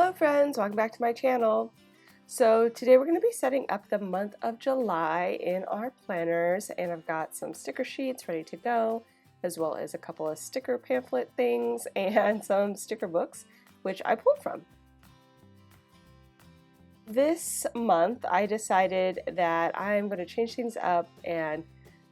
Hello friends, welcome back to my channel. So today we're going to be setting up the month of July in our planners, and I've got some sticker sheets ready to go, as well as a couple of sticker pamphlet things and some sticker books which I pulled from. This month I decided that I'm going to change things up and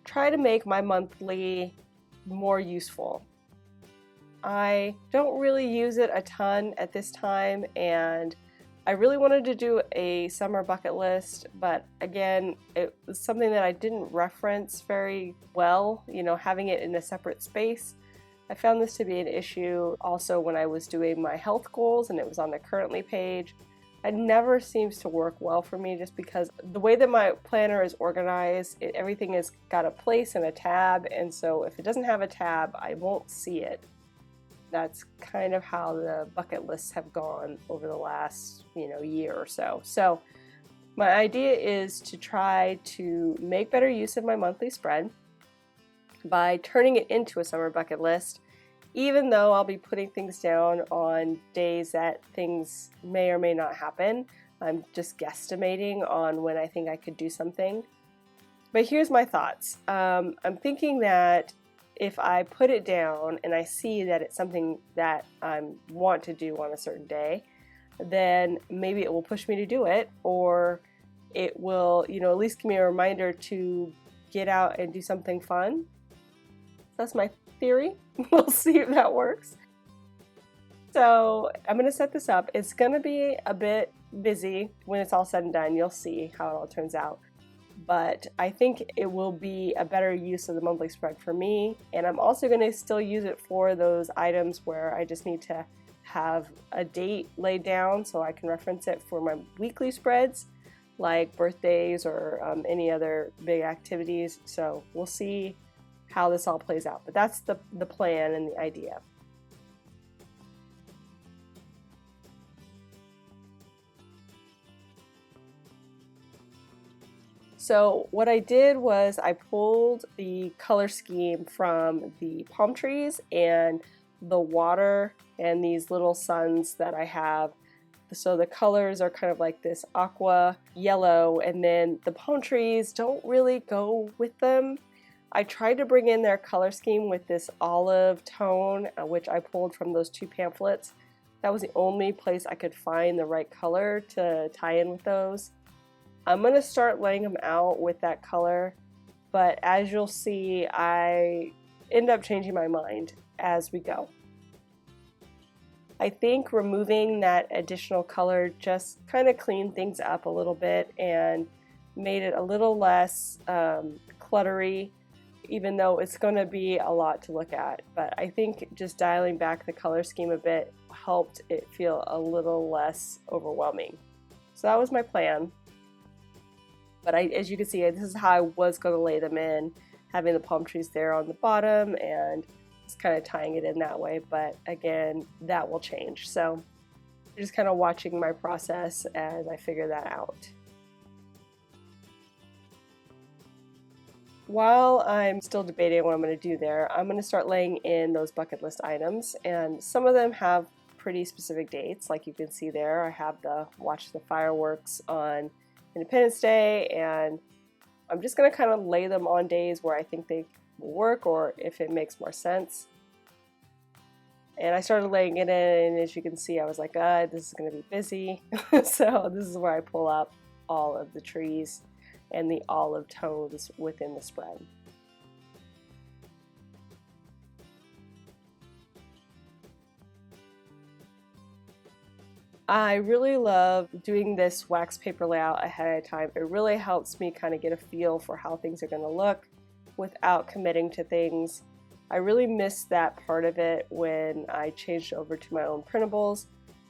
try to make my monthly more useful. I don't really use it a ton at this time, and I really wanted to do a summer bucket list, but again, it was something that I didn't reference very well, having it in a separate space. I found this to be an issue also when I was doing my health goals and it was on the currently page. It never seems to work well for me just because the way that my planner is organized, everything has got a place and a tab, and so if it doesn't have a tab, I won't see it. That's kind of how the bucket lists have gone over the last, year or so. So my idea is to try to make better use of my monthly spread by turning it into a summer bucket list, even though I'll be putting things down on days that things may or may not happen. I'm just guesstimating on when I think I could do something. But here's my thoughts. I'm thinking that if I put it down and I see that it's something that I want to do on a certain day, then maybe it will push me to do it, or it will, at least give me a reminder to get out and do something fun. That's my theory. We'll see if that works. So I'm going to set this up. It's going to be a bit busy when it's all said and done. You'll see how it all turns out. But I think it will be a better use of the monthly spread for me, and I'm also going to still use it for those items where I just need to have a date laid down so I can reference it for my weekly spreads, like birthdays or any other big activities. So we'll see how this all plays out, but that's the plan and the idea. So what I did was I pulled the color scheme from the palm trees and the water and these little suns that I have. So the colors are kind of like this aqua yellow, and then the palm trees don't really go with them. I tried to bring in their color scheme with this olive tone, which I pulled from those two pamphlets. That was the only place I could find the right color to tie in with those. I'm going to start laying them out with that color, but as you'll see, I end up changing my mind as we go. I think removing that additional color just kind of cleaned things up a little bit and made it a little less cluttery, even though it's going to be a lot to look at. But I think just dialing back the color scheme a bit helped it feel a little less overwhelming. So that was my plan. But as you can see, this is how I was going to lay them in, having the palm trees there on the bottom and just kind of tying it in that way. But again, that will change. So just kind of watching my process as I figure that out. While I'm still debating what I'm going to do there, I'm going to start laying in those bucket list items, and some of them have pretty specific dates. Like you can see there, I have the watch the fireworks on Independence Day, and I'm just going to kind of lay them on days where I think they will work or if it makes more sense. And I started laying it in, and as you can see, I was like, this is going to be busy. So this is where I pull up all of the trees and the olive tones within the spread. I really love doing this wax paper layout ahead of time. It really helps me kind of get a feel for how things are going to look without committing to things. I really missed that part of it when I changed over to my own printables,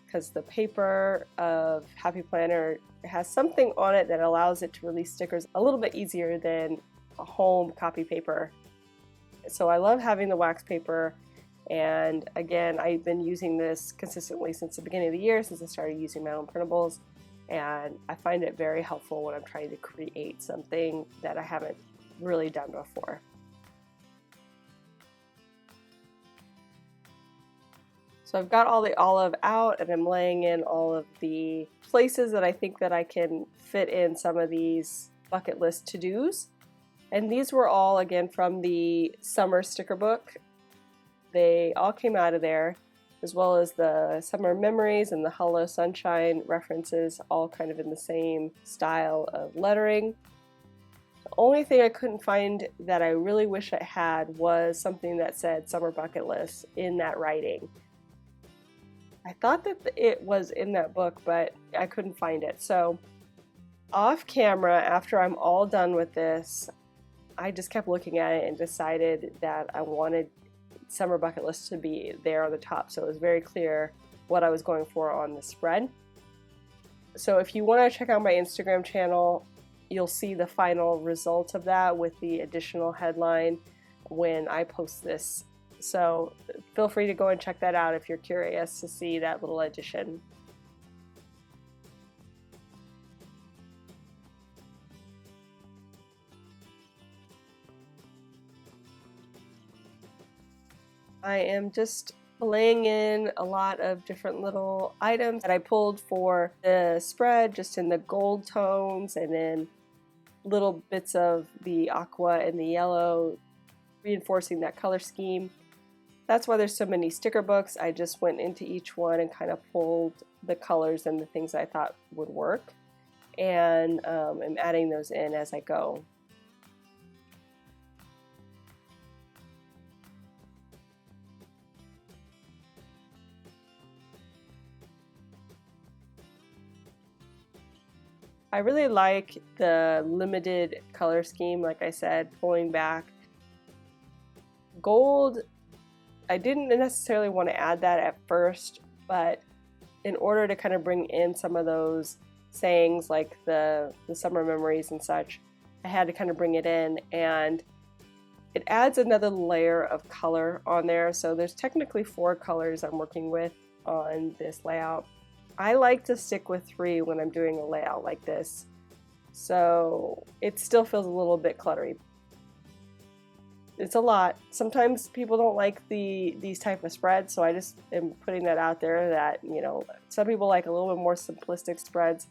because the paper of Happy Planner has something on it that allows it to release stickers a little bit easier than a home copy paper. So I love having the wax paper. And again, I've been using this consistently since the beginning of the year, since I started using my own printables, and I find it very helpful when I'm trying to create something that I haven't really done before. So I've got all the olive out, and I'm laying in all of the places that I think that I can fit in some of these bucket list to-dos. And these were all, again, from the summer sticker book. They all came out of there, as well as the summer memories and the Hello Sunshine references, all kind of in the same style of lettering. The only thing I couldn't find that I really wish I had was something that said summer bucket list in that writing. I thought that it was in that book, but I couldn't find it. So off camera, after I'm all done with this, I just kept looking at it and decided that I wanted summer bucket list to be there on the top, so it was very clear what I was going for on the spread. So if you want to check out my Instagram channel, you'll see the final result of that with the additional headline when I post this. So feel free to go and check that out if you're curious to see that little addition. I am just laying in a lot of different little items that I pulled for the spread, just in the gold tones, and then little bits of the aqua and the yellow, reinforcing that color scheme. That's why there's so many sticker books. I just went into each one and kind of pulled the colors and the things I thought would work, and I'm adding those in as I go. I really like the limited color scheme, like I said, pulling back. Gold, I didn't necessarily want to add that at first, but in order to kind of bring in some of those sayings like the summer memories and such, I had to kind of bring it in, and it adds another layer of color on there. So there's technically 4 colors I'm working with on this layout. I like to stick with 3 when I'm doing a layout like this, so it still feels a little bit cluttery. It's a lot. Sometimes people don't like these type of spreads, so I just am putting that out there that, you know, some people like a little bit more simplistic spreads.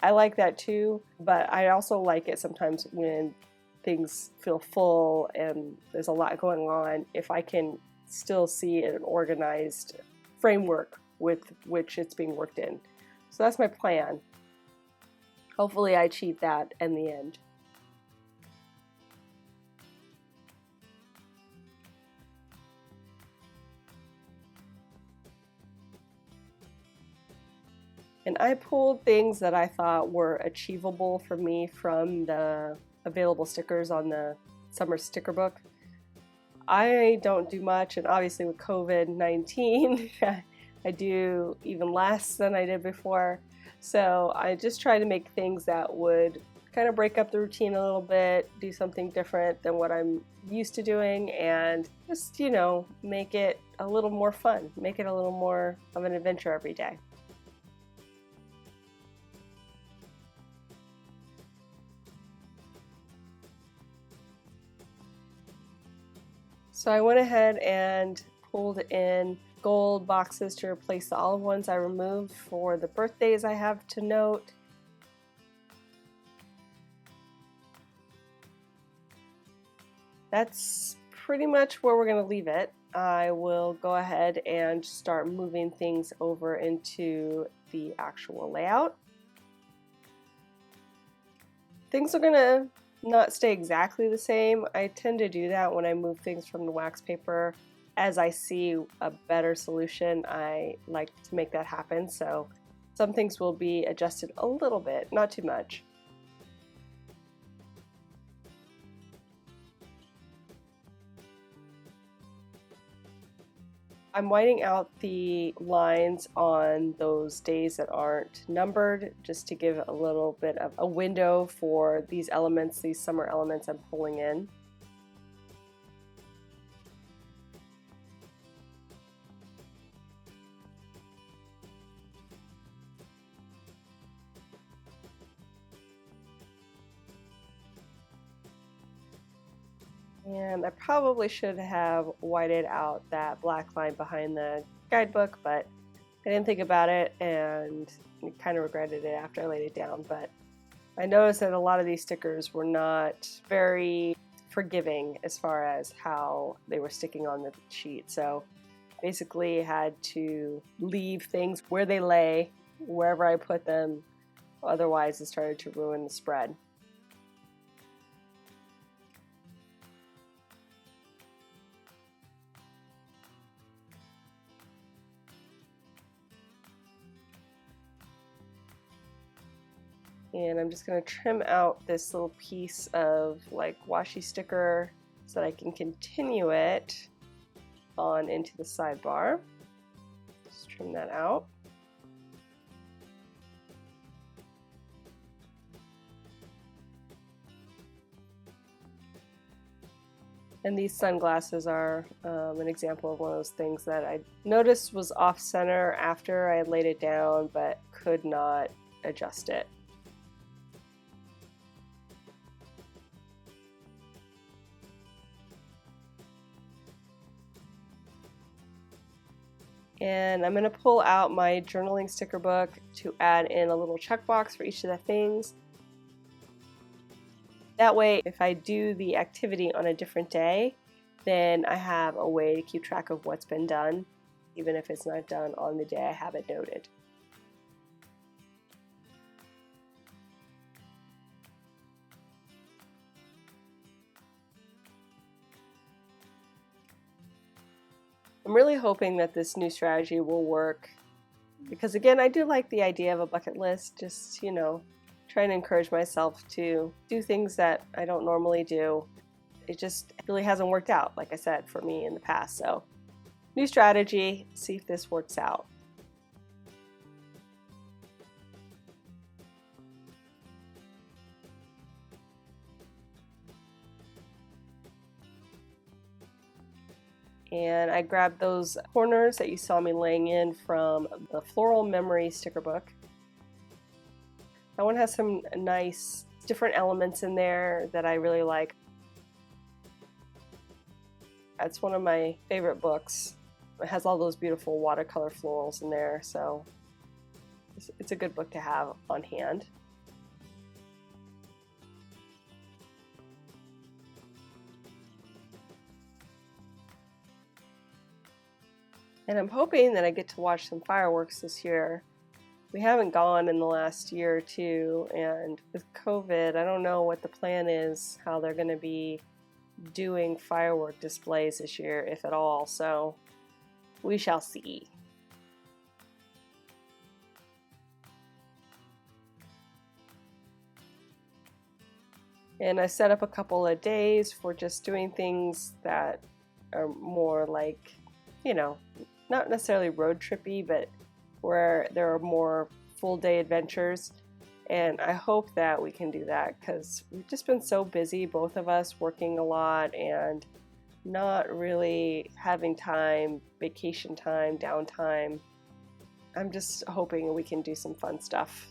I like that too, but I also like it sometimes when things feel full and there's a lot going on, if I can still see an organized framework with which it's being worked in. So that's my plan. Hopefully I achieve that in the end. And I pulled things that I thought were achievable for me from the available stickers on the summer sticker book. I don't do much, and obviously with COVID-19, I do even less than I did before. So I just try to make things that would kind of break up the routine a little bit, do something different than what I'm used to doing, and just, you know, make it a little more fun, make it a little more of an adventure every day. So I went ahead and pulled in gold boxes to replace the olive ones I removed for the birthdays I have to note. That's pretty much where we're going to leave it. I will go ahead and start moving things over into the actual layout. Things are going to not stay exactly the same. I tend to do that when I move things from the wax paper. As I see a better solution, I like to make that happen. So some things will be adjusted a little bit, not too much. I'm whiting out the lines on those days that aren't numbered, just to give a little bit of a window for these elements, these summer elements I'm pulling in. And I probably should have whited out that black line behind the guidebook, but I didn't think about it and kind of regretted it after I laid it down. But I noticed that a lot of these stickers were not very forgiving as far as how they were sticking on the sheet. So basically had to leave things where they lay, wherever I put them. Otherwise it started to ruin the spread. And I'm just going to trim out this little piece of like washi sticker so that I can continue it on into the sidebar. Just trim that out. And these sunglasses are an example of one of those things that I noticed was off center after I laid it down, but could not adjust it. And I'm going to pull out my journaling sticker book to add in a little checkbox for each of the things. That way, if I do the activity on a different day, then I have a way to keep track of what's been done, even if it's not done on the day I have it noted. I'm really hoping that this new strategy will work because, again, I do like the idea of a bucket list, just, you know, trying to encourage myself to do things that I don't normally do. It just really hasn't worked out, like I said, for me in the past. So, new strategy, see if this works out. And I grabbed those corners that you saw me laying in from the Floral Memory sticker book. That one has some nice different elements in there that I really like. It's one of my favorite books. It has all those beautiful watercolor florals in there, so it's a good book to have on hand. And I'm hoping that I get to watch some fireworks this year. We haven't gone in the last year or two, and with COVID, I don't know what the plan is, how they're going to be doing firework displays this year, if at all, so we shall see. And I set up a couple of days for just doing things that are more like, you know, not necessarily road trippy, but where there are more full day adventures. And I hope that we can do that because we've just been so busy, both of us working a lot and not really having time, vacation time, downtime. I'm just hoping we can do some fun stuff.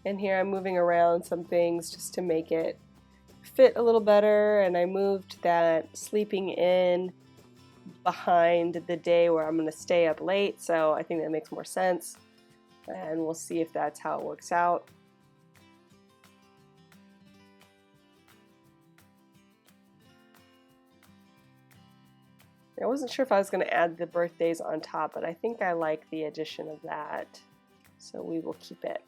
And here I'm moving around some things just to make it fit a little better, and I moved that sleeping in behind the day where I'm going to stay up late, so I think that makes more sense, and we'll see if that's how it works out. I wasn't sure if I was going to add the birthdays on top, but I think I like the addition of that, so we will keep it.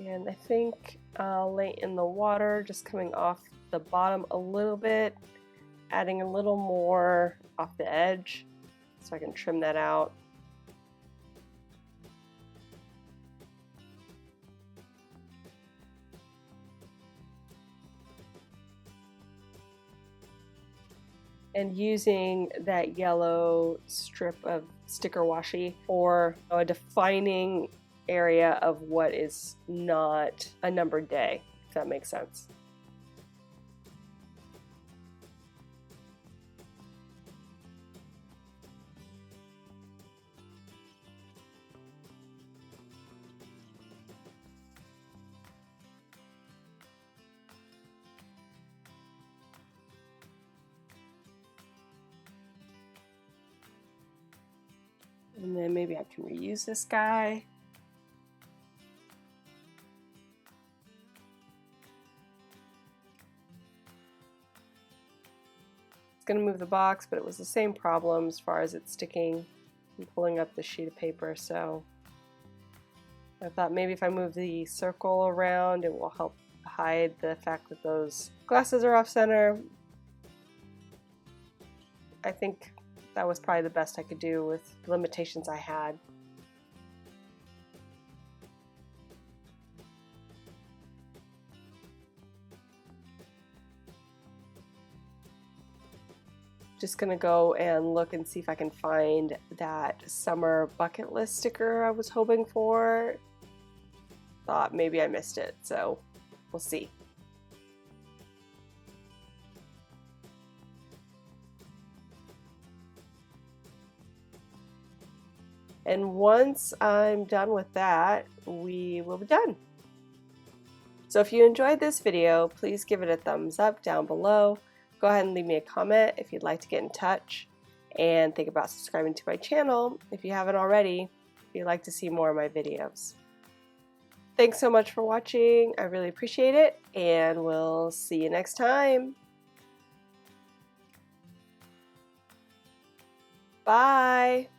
And I think I'll lay in the water, just coming off the bottom a little bit, adding a little more off the edge so I can trim that out. and using that yellow strip of sticker washi for a defining area of what is not a numbered day, if that makes sense. And then maybe I can reuse this guy. It's going to move the box, but it was the same problem as far as it sticking and pulling up the sheet of paper, so I thought maybe if I move the circle around, it will help hide the fact that those glasses are off center. I think that was probably the best I could do with the limitations I had. Just gonna go and look and see if I can find that summer bucket list sticker I was hoping for. Thought maybe I missed it, so we'll see. And once I'm done with that, we will be done. So if you enjoyed this video, please give it a thumbs up down below. Go ahead and leave me a comment if you'd like to get in touch, and think about subscribing to my channel if you haven't already, if you'd like to see more of my videos. Thanks so much for watching. I really appreciate it, and we'll see you next time. Bye!